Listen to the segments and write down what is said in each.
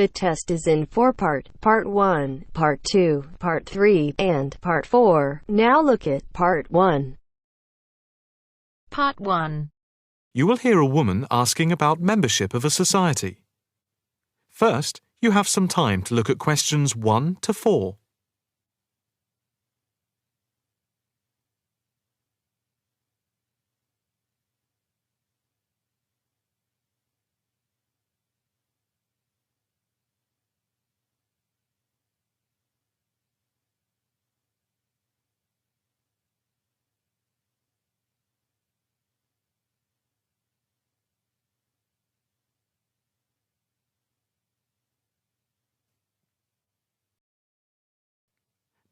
The test is in 4 parts: Part 1, Part 2, Part 3, and Part 4. Now look at Part 1. Part 1. You will hear a woman asking about membership of a society. First, you have some time to look at questions 1 to 4.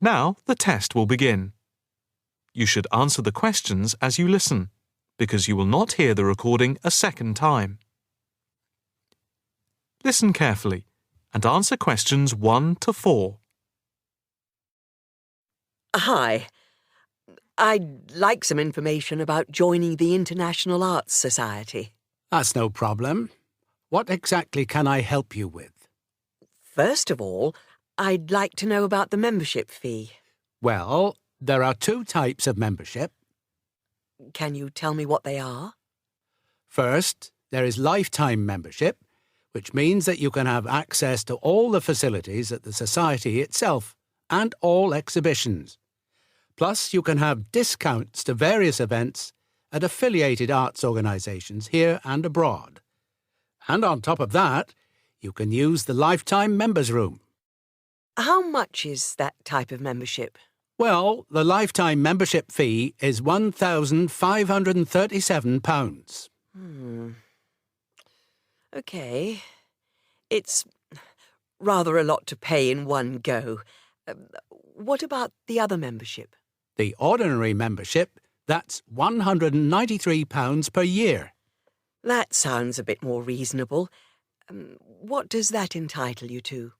Now the test will begin. You should answer the questions as you listen, because you will not hear the recording a second time. Listen carefully and answer questions 1 to 4. Hi. I'd like some information about joining the International Arts Society. That's no problem. What exactly can I help you with? First of all, I'd like to know about the membership fee. Well, there are 2 types of membership. Can you tell me what they are? First, there is lifetime membership, which means that you can have access to all the facilities at the Society itself and all exhibitions. Plus, you can have discounts to various events at affiliated arts organisations here and abroad. And on top of that, you can use the lifetime members' room. How much is that type of membership? Well, the lifetime membership fee is £1,537. OK. It's rather a lot to pay in one go. What about the other membership? The ordinary membership, that's £193 per year. That sounds a bit more reasonable. What does that entitle you to?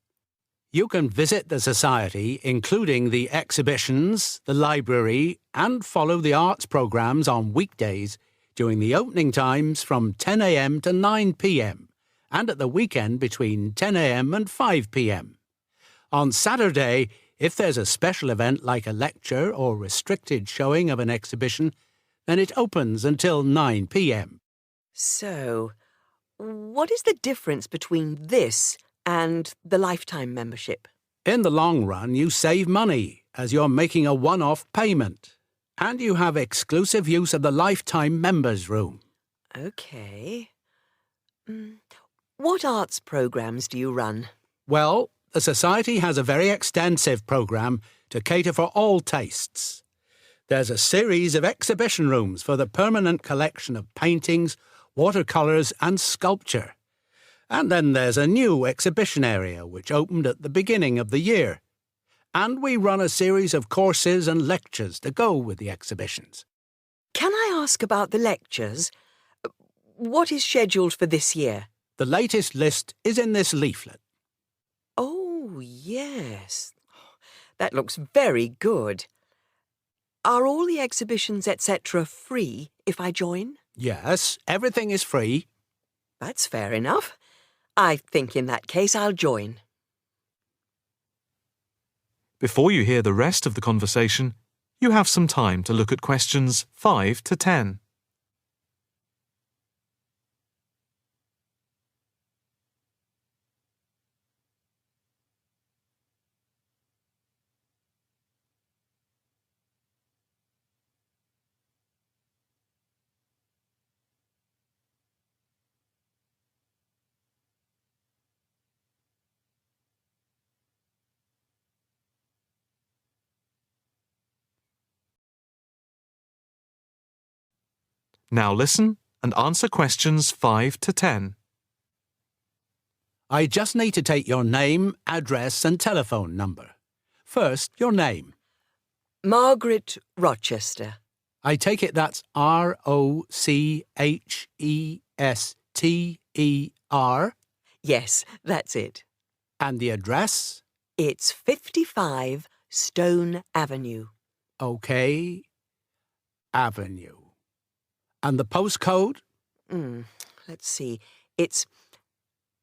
You can visit the Society, including the exhibitions, the library, and follow the arts programmes on weekdays during the opening times from 10 a.m. to 9 p.m. and at the weekend between 10 a.m. and 5 p.m. On Saturday, if there's a special event like a lecture or restricted showing of an exhibition, then it opens until 9 p.m. So, what is the difference between this and the lifetime membership? In the long run, you save money as you're making a one-off payment. And you have exclusive use of the lifetime members' room. OK. What arts programmes do you run? Well, the Society has a very extensive programme to cater for all tastes. There's a series of exhibition rooms for the permanent collection of paintings, watercolours and sculpture. And then there's a new exhibition area which opened at the beginning of the year. And we run a series of courses and lectures to go with the exhibitions. Can I ask about the lectures? What is scheduled for this year? The latest list is in this leaflet. Oh, yes. That looks very good. Are all the exhibitions, etc., free if I join? Yes, everything is free. That's fair enough. I think in that case I'll join. Before you hear the rest of the conversation, you have some time to look at questions 5 to 10. Now listen and answer questions 5 to 10. I just need to take your name, address and telephone number. First, your name. Margaret Rochester. I take it that's Rochester. Yes, that's it. And the address? It's 55 Stone Avenue. OK. Avenue. And the postcode? Let's see. It's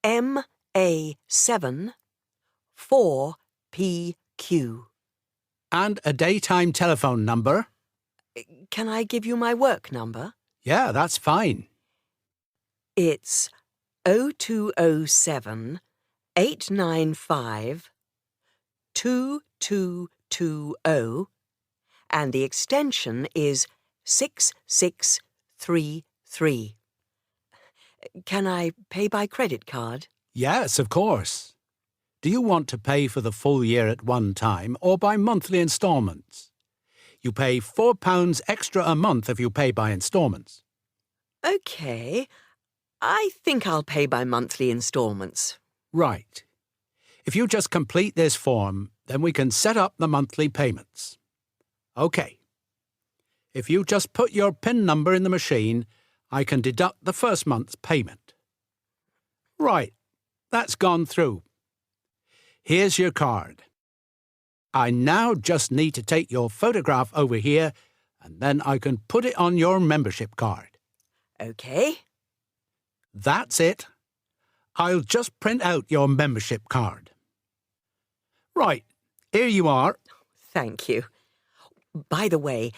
M A7 4PQ. And a daytime telephone number? Can I give you my work number? Yeah, that's fine. It's 0207 895 2220, and the extension is 6633. Can I pay by credit card? Yes, of course. Do you want to pay for the full year at one time or by monthly instalments? You pay £4 extra a month if you pay by instalments. OK. I think I'll pay by monthly instalments. Right. If you just complete this form, then we can set up the monthly payments. OK. If you just put your PIN number in the machine, I can deduct the first month's payment. Right. That's gone through. Here's your card. I now just need to take your photograph over here, and then I can put it on your membership card. OK. That's it. I'll just print out your membership card. Right, here you are. Thank you. By the way,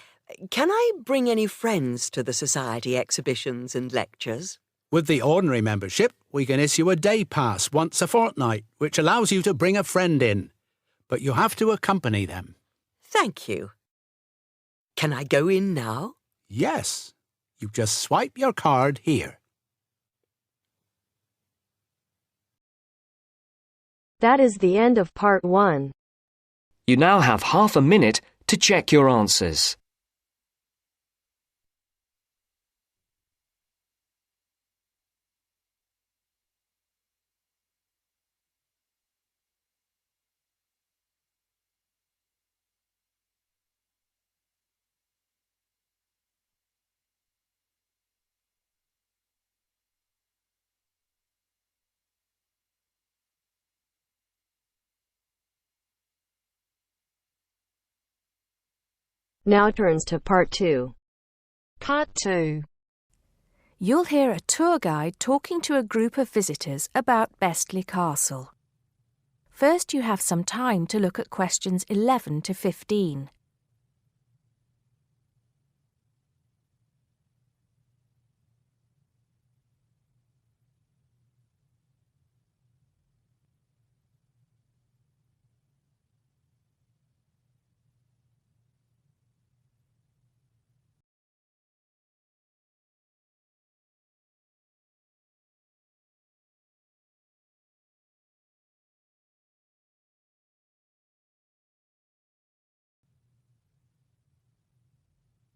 can I bring any friends to the Society exhibitions and lectures? With the ordinary membership, we can issue a day pass once a fortnight, which allows you to bring a friend in. But you have to accompany them. Thank you. Can I go in now? Yes. You just swipe your card here. That is the end of part 1. You now have half a minute to check your answers. Now turns to part 2. Part 2. You'll hear a tour guide talking to a group of visitors about Bestley Castle. First, you have some time to look at questions 11 to 15.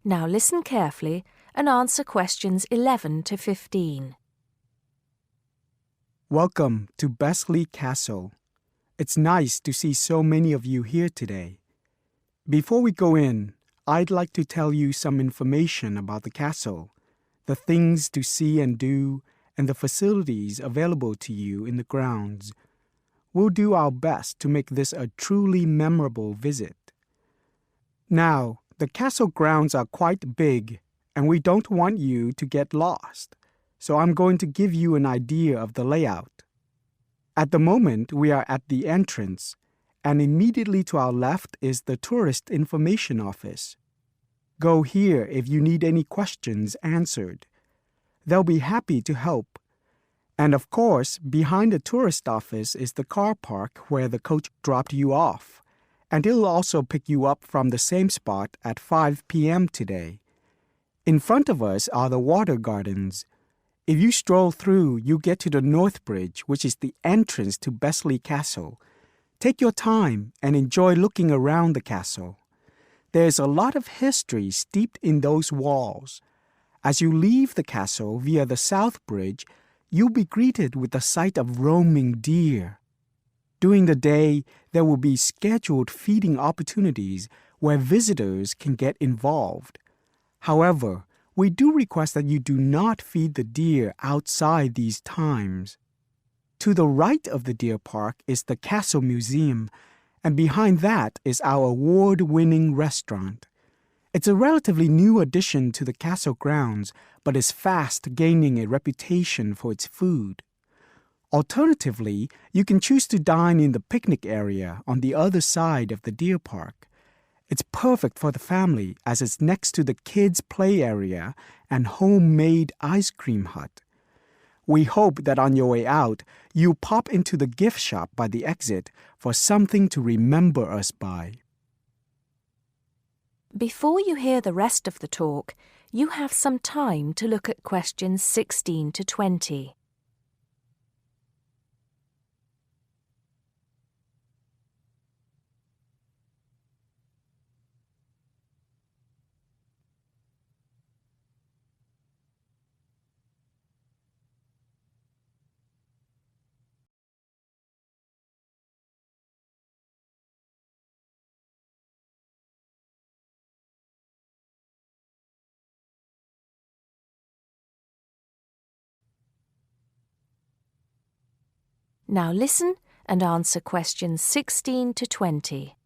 Now listen carefully and answer questions 11 to 15. Welcome to Bestley Castle. It's nice to see so many of you here today. Before we go in, I'd like to tell you some information about the castle, the things to see and do, and the facilities available to you in the grounds. We'll do our best to make this a truly memorable visit. Now, the castle grounds are quite big, and we don't want you to get lost, so I'm going to give you an idea of the layout. At the moment, we are at the entrance, and immediately to our left is the Tourist Information Office. Go here if you need any questions answered. They'll be happy to help. And of course, behind the tourist office is the car park where the coach dropped you off. And he'll also pick you up from the same spot at 5 p.m. today. In front of us are the water gardens. If you stroll through, you get to the North Bridge, which is the entrance to Bestley Castle. Take your time and enjoy looking around the castle. There's a lot of history steeped in those walls. As you leave the castle via the South Bridge, you'll be greeted with the sight of roaming deer. During the day, there will be scheduled feeding opportunities where visitors can get involved. However, we do request that you do not feed the deer outside these times. To the right of the deer park is the Castle Museum, and behind that is our award-winning restaurant. It's a relatively new addition to the castle grounds, but is fast gaining a reputation for its food. Alternatively, you can choose to dine in the picnic area on the other side of the deer park. It's perfect for the family as it's next to the kids' play area and homemade ice cream hut. We hope that on your way out, you pop into the gift shop by the exit for something to remember us by. Before you hear the rest of the talk, you have some time to look at questions 16 to 20. Now listen and answer questions 16 to 20.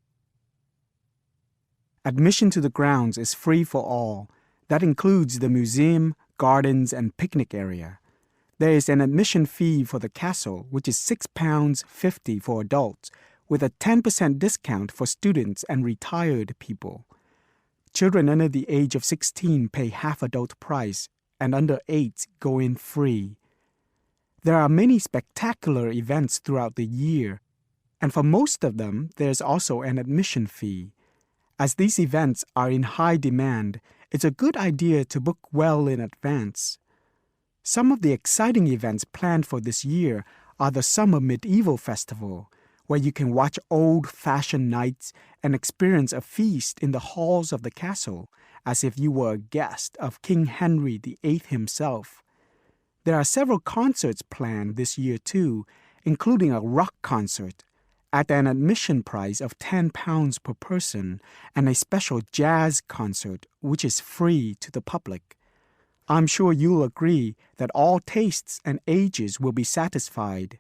Admission to the grounds is free for all. That includes the museum, gardens, and picnic area. There is an admission fee for the castle, which is £6.50 for adults, with a 10% discount for students and retired people. Children under the age of 16 pay half adult price, and under 8 go in free. There are many spectacular events throughout the year, and for most of them, there's also an admission fee. As these events are in high demand, it's a good idea to book well in advance. Some of the exciting events planned for this year are the Summer Medieval Festival, where you can watch old-fashioned knights and experience a feast in the halls of the castle, as if you were a guest of King Henry VIII himself. There are several concerts planned this year too, including a rock concert at an admission price of £10 per person and a special jazz concert which is free to the public. I'm sure you'll agree that all tastes and ages will be satisfied.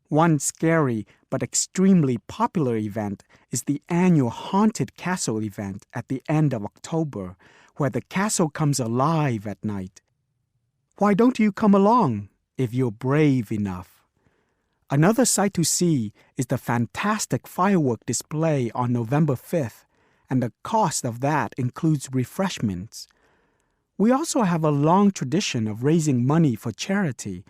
One scary but extremely popular event is the annual Haunted Castle event at the end of October, where the castle comes alive at night. Why don't you come along if you're brave enough? Another sight to see is the fantastic firework display on November 5th, and the cost of that includes refreshments. We also have a long tradition of raising money for charity.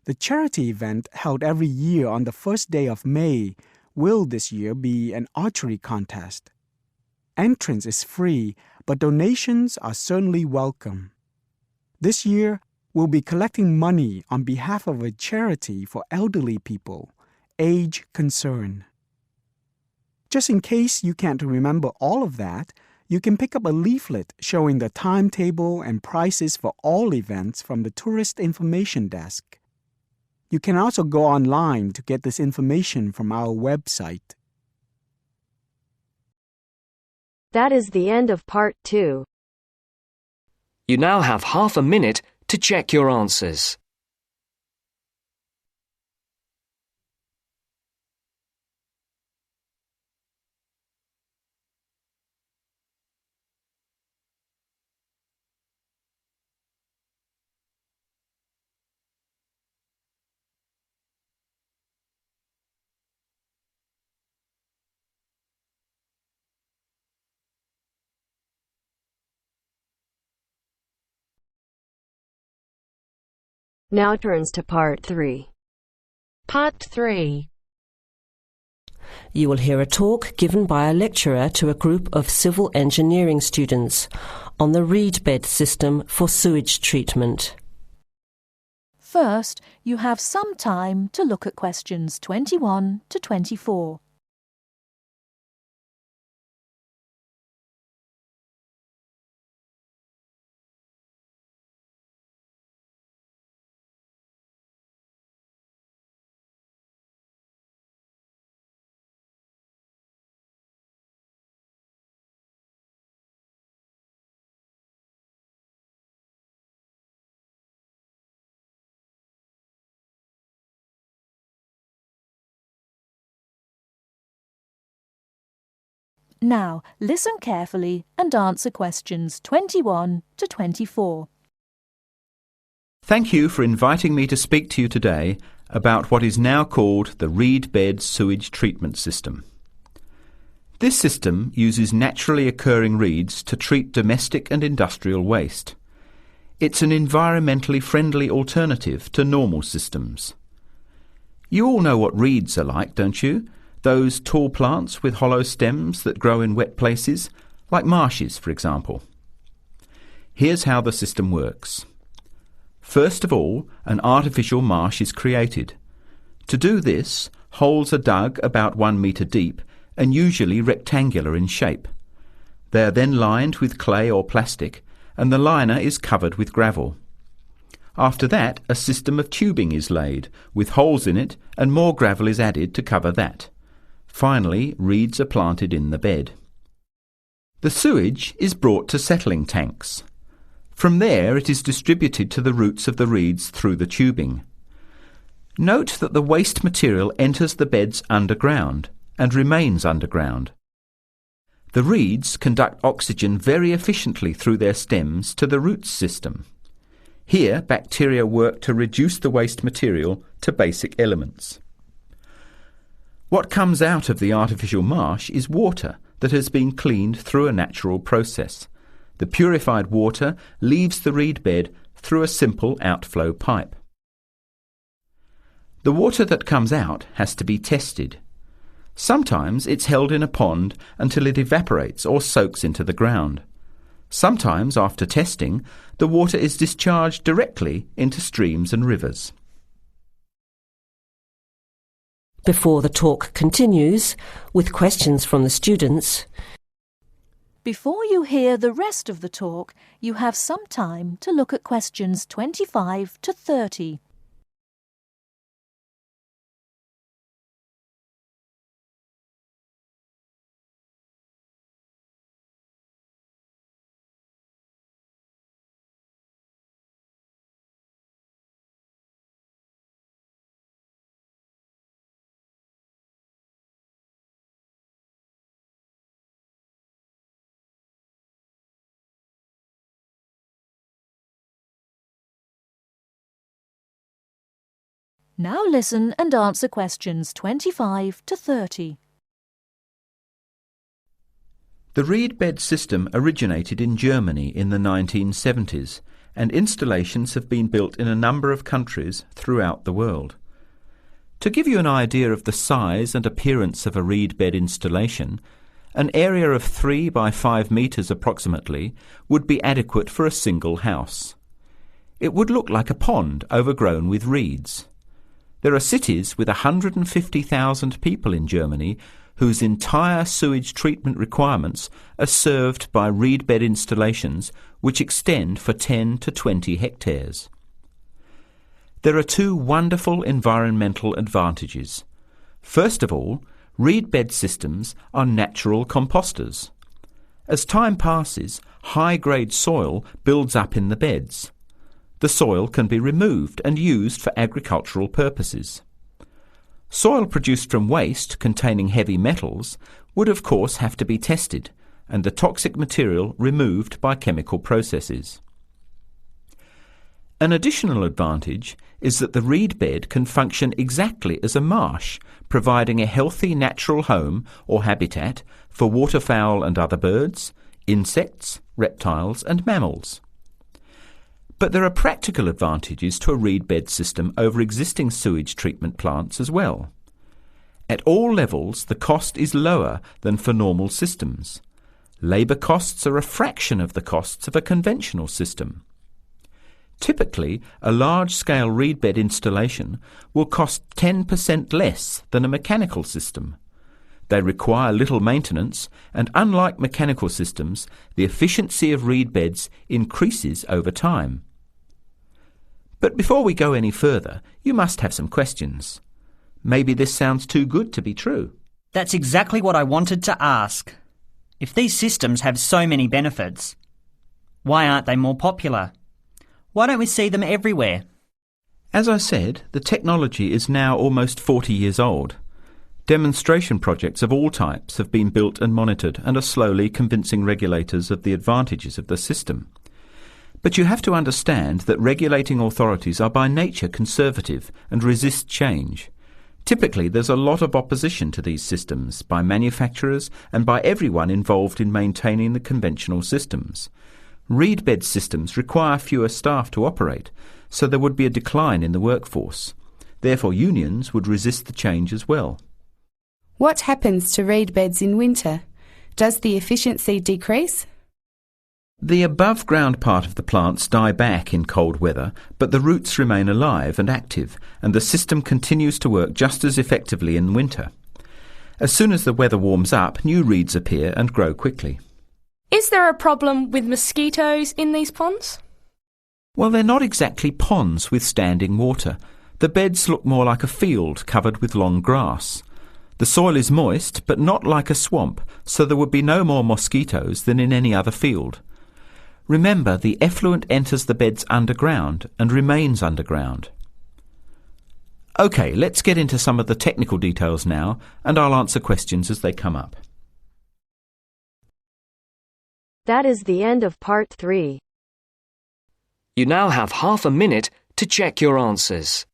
The charity event held every year on the first day of May will this year be an archery contest. Entrance is free, but donations are certainly welcome. This year, we'll be collecting money on behalf of a charity for elderly people, Age Concern. Just in case you can't remember all of that, you can pick up a leaflet showing the timetable and prices for all events from the Tourist Information Desk. You can also go online to get this information from our website. That is the end of part 2. You now have half a minute to check your answers. Now turns to part 3. Part 3. You will hear a talk given by a lecturer to a group of civil engineering students on the reed bed system for sewage treatment. First, you have some time to look at questions 21 to 24. Now, listen carefully and answer questions 21 to 24. Thank you for inviting me to speak to you today about what is now called the reed bed sewage treatment system. This system uses naturally occurring reeds to treat domestic and industrial waste. It's an environmentally friendly alternative to normal systems. You all know what reeds are like, don't you? Those tall plants with hollow stems that grow in wet places, like marshes, for example. Here's how the system works. First of all, an artificial marsh is created. To do this, holes are dug about 1 metre deep and usually rectangular in shape. They are then lined with clay or plastic, and the liner is covered with gravel. After that, a system of tubing is laid, with holes in it, and more gravel is added to cover that. Finally, reeds are planted in the bed. The sewage is brought to settling tanks. From there it is distributed to the roots of the reeds through the tubing. Note that the waste material enters the beds underground and remains underground. The reeds conduct oxygen very efficiently through their stems to the roots system. Here, bacteria work to reduce the waste material to basic elements. What comes out of the artificial marsh is water that has been cleaned through a natural process. The purified water leaves the reed bed through a simple outflow pipe. The water that comes out has to be tested. Sometimes it's held in a pond until it evaporates or soaks into the ground. Sometimes, after testing, the water is discharged directly into streams and rivers. Before the talk continues, with questions from the students, before you hear the rest of the talk, you have some time to look at questions 25 to 30. Now listen and answer questions 25 to 30. The reed bed system originated in Germany in the 1970s, and installations have been built in a number of countries throughout the world. To give you an idea of the size and appearance of a reed bed installation, an area of 3 by 5 metres approximately would be adequate for a single house. It would look like a pond overgrown with reeds. There are cities with 150,000 people in Germany whose entire sewage treatment requirements are served by reed bed installations which extend for 10 to 20 hectares. There are two wonderful environmental advantages. First of all, reed bed systems are natural composters. As time passes, high-grade soil builds up in the beds. The soil can be removed and used for agricultural purposes. Soil produced from waste containing heavy metals would of course have to be tested and the toxic material removed by chemical processes. An additional advantage is that the reed bed can function exactly as a marsh, providing a healthy natural home or habitat for waterfowl and other birds, insects, reptiles and mammals. But there are practical advantages to a reed bed system over existing sewage treatment plants as well. At all levels, the cost is lower than for normal systems. Labour costs are a fraction of the costs of a conventional system. Typically, a large-scale reed bed installation will cost 10% less than a mechanical system. They require little maintenance, and unlike mechanical systems, the efficiency of reed beds increases over time. But before we go any further, you must have some questions. Maybe this sounds too good to be true. That's exactly what I wanted to ask. If these systems have so many benefits, why aren't they more popular? Why don't we see them everywhere? As I said, the technology is now almost 40 years old. Demonstration projects of all types have been built and monitored and are slowly convincing regulators of the advantages of the system. But you have to understand that regulating authorities are by nature conservative and resist change. Typically, there's a lot of opposition to these systems by manufacturers and by everyone involved in maintaining the conventional systems. Reed-bed systems require fewer staff to operate, so there would be a decline in the workforce. Therefore, unions would resist the change as well. What happens to reed beds in winter? Does the efficiency decrease? The above-ground part of the plants die back in cold weather, but the roots remain alive and active, and the system continues to work just as effectively in winter. As soon as the weather warms up, new reeds appear and grow quickly. Is there a problem with mosquitoes in these ponds? Well, they're not exactly ponds with standing water. The beds look more like a field covered with long grass. The soil is moist, but not like a swamp, so there would be no more mosquitoes than in any other field. Remember, the effluent enters the beds underground and remains underground. OK, let's get into some of the technical details now, and I'll answer questions as they come up. That is the end of part 3. You now have half a minute to check your answers.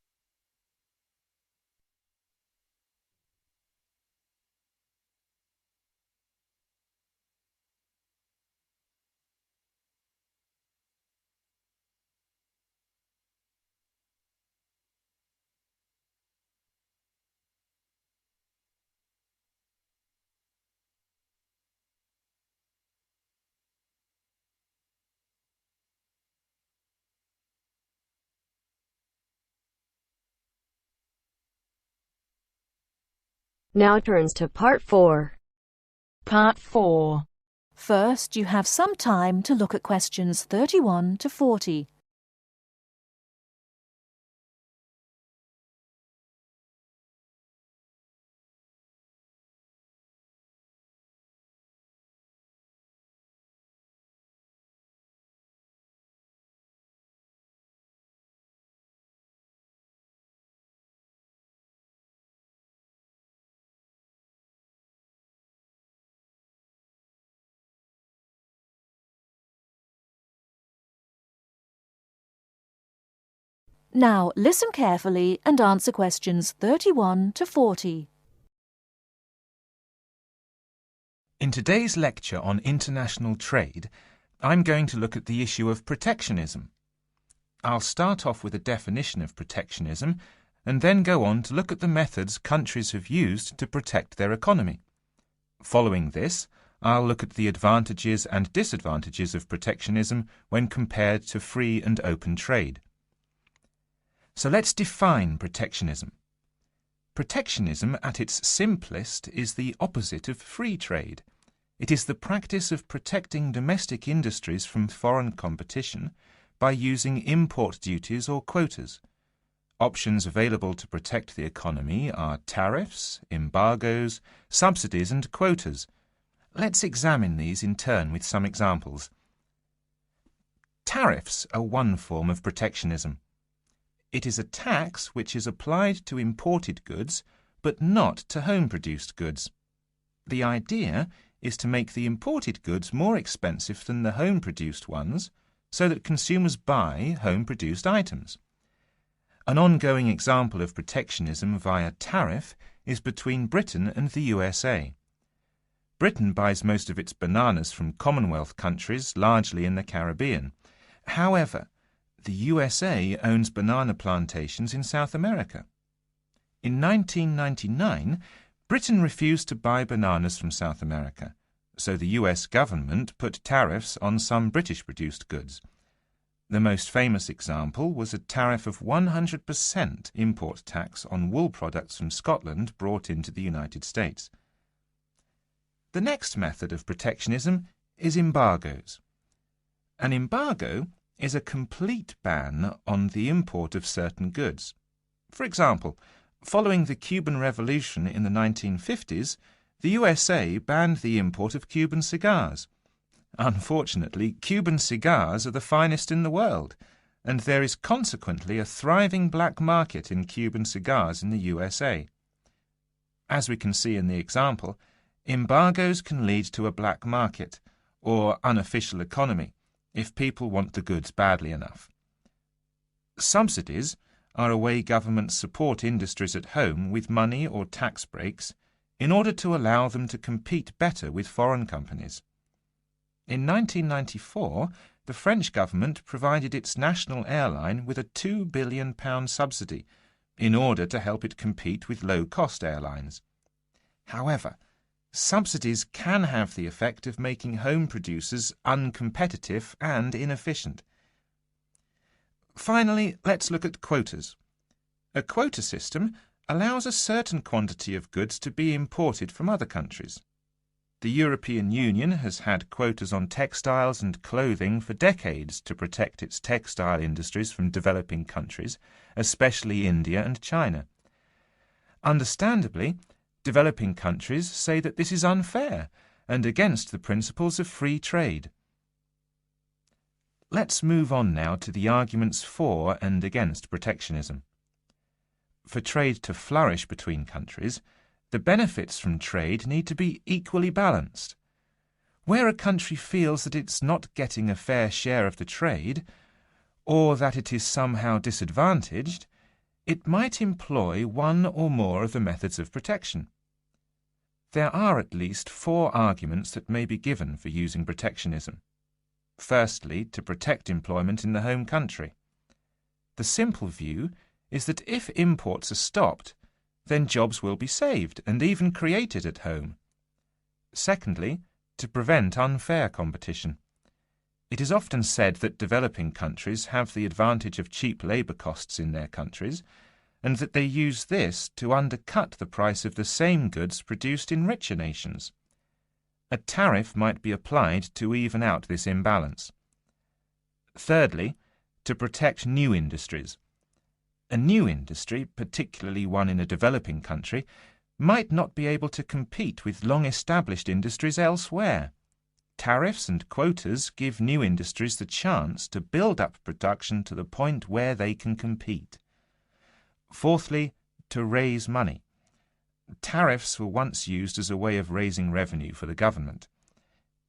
Now turns to part 4. Part 4. First, you have some time to look at questions 31 to 40. Now, listen carefully and answer questions 31 to 40. In today's lecture on international trade, I'm going to look at the issue of protectionism. I'll start off with a definition of protectionism and then go on to look at the methods countries have used to protect their economy. Following this, I'll look at the advantages and disadvantages of protectionism when compared to free and open trade. So let's define protectionism. Protectionism at its simplest is the opposite of free trade. It is the practice of protecting domestic industries from foreign competition by using import duties or quotas. Options available to protect the economy are tariffs, embargoes, subsidies and quotas. Let's examine these in turn with some examples. Tariffs are one form of protectionism. It is a tax which is applied to imported goods, but not to home-produced goods. The idea is to make the imported goods more expensive than the home-produced ones, so that consumers buy home-produced items. An ongoing example of protectionism via tariff is between Britain and the USA. Britain buys most of its bananas from Commonwealth countries, largely in the Caribbean. However, the USA owns banana plantations in South America. In 1999, Britain refused to buy bananas from South America, so the US government put tariffs on some British-produced goods. The most famous example was a tariff of 100% import tax on wool products from Scotland brought into the United States. The next method of protectionism is embargoes. An embargo is a complete ban on the import of certain goods. For example, following the Cuban Revolution in the 1950s, the USA banned the import of Cuban cigars. Unfortunately, Cuban cigars are the finest in the world, and there is consequently a thriving black market in Cuban cigars in the USA. As we can see in the example, embargoes can lead to a black market, or unofficial economy, if people want the goods badly enough. Subsidies are a way governments support industries at home with money or tax breaks in order to allow them to compete better with foreign companies. In 1994, the French government provided its national airline with a £2 billion subsidy in order to help it compete with low-cost airlines. However, subsidies can have the effect of making home producers uncompetitive and inefficient. Finally, let's look at quotas. A quota system allows a certain quantity of goods to be imported from other countries. The European Union has had quotas on textiles and clothing for decades to protect its textile industries from developing countries, especially India and China. Understandably, developing countries say that this is unfair and against the principles of free trade. Let's move on now to the arguments for and against protectionism. For trade to flourish between countries, the benefits from trade need to be equally balanced. Where a country feels that it's not getting a fair share of the trade, or that it is somehow disadvantaged, it might employ one or more of the methods of protection. There are at least 4 arguments that may be given for using protectionism. Firstly, to protect employment in the home country. The simple view is that if imports are stopped, then jobs will be saved and even created at home. Secondly, to prevent unfair competition. It is often said that developing countries have the advantage of cheap labour costs in their countries, and that they use this to undercut the price of the same goods produced in richer nations. A tariff might be applied to even out this imbalance. Thirdly, to protect new industries. A new industry, particularly one in a developing country, might not be able to compete with long-established industries elsewhere. Tariffs and quotas give new industries the chance to build up production to the point where they can compete. Fourthly, to raise money. Tariffs were once used as a way of raising revenue for the government.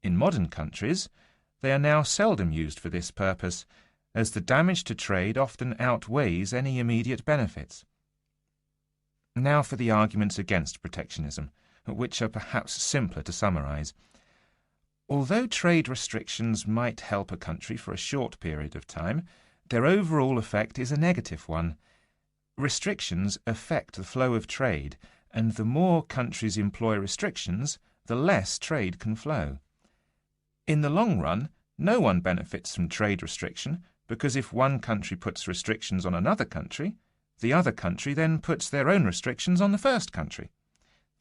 In modern countries, they are now seldom used for this purpose, as the damage to trade often outweighs any immediate benefits. Now for the arguments against protectionism, which are perhaps simpler to summarize. Although trade restrictions might help a country for a short period of time, their overall effect is a negative one. Restrictions affect the flow of trade, and the more countries employ restrictions, the less trade can flow. In the long run, no one benefits from trade restriction, because if one country puts restrictions on another country, the other country then puts their own restrictions on the first country.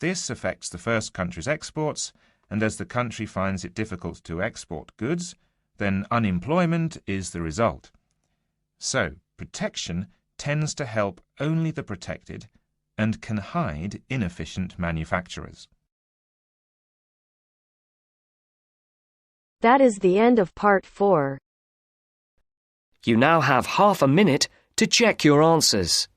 This affects the first country's exports, and as the country finds it difficult to export goods, then unemployment is the result. So, protection tends to help only the protected and can hide inefficient manufacturers. That is the end of part 4. You now have half a minute to check your answers.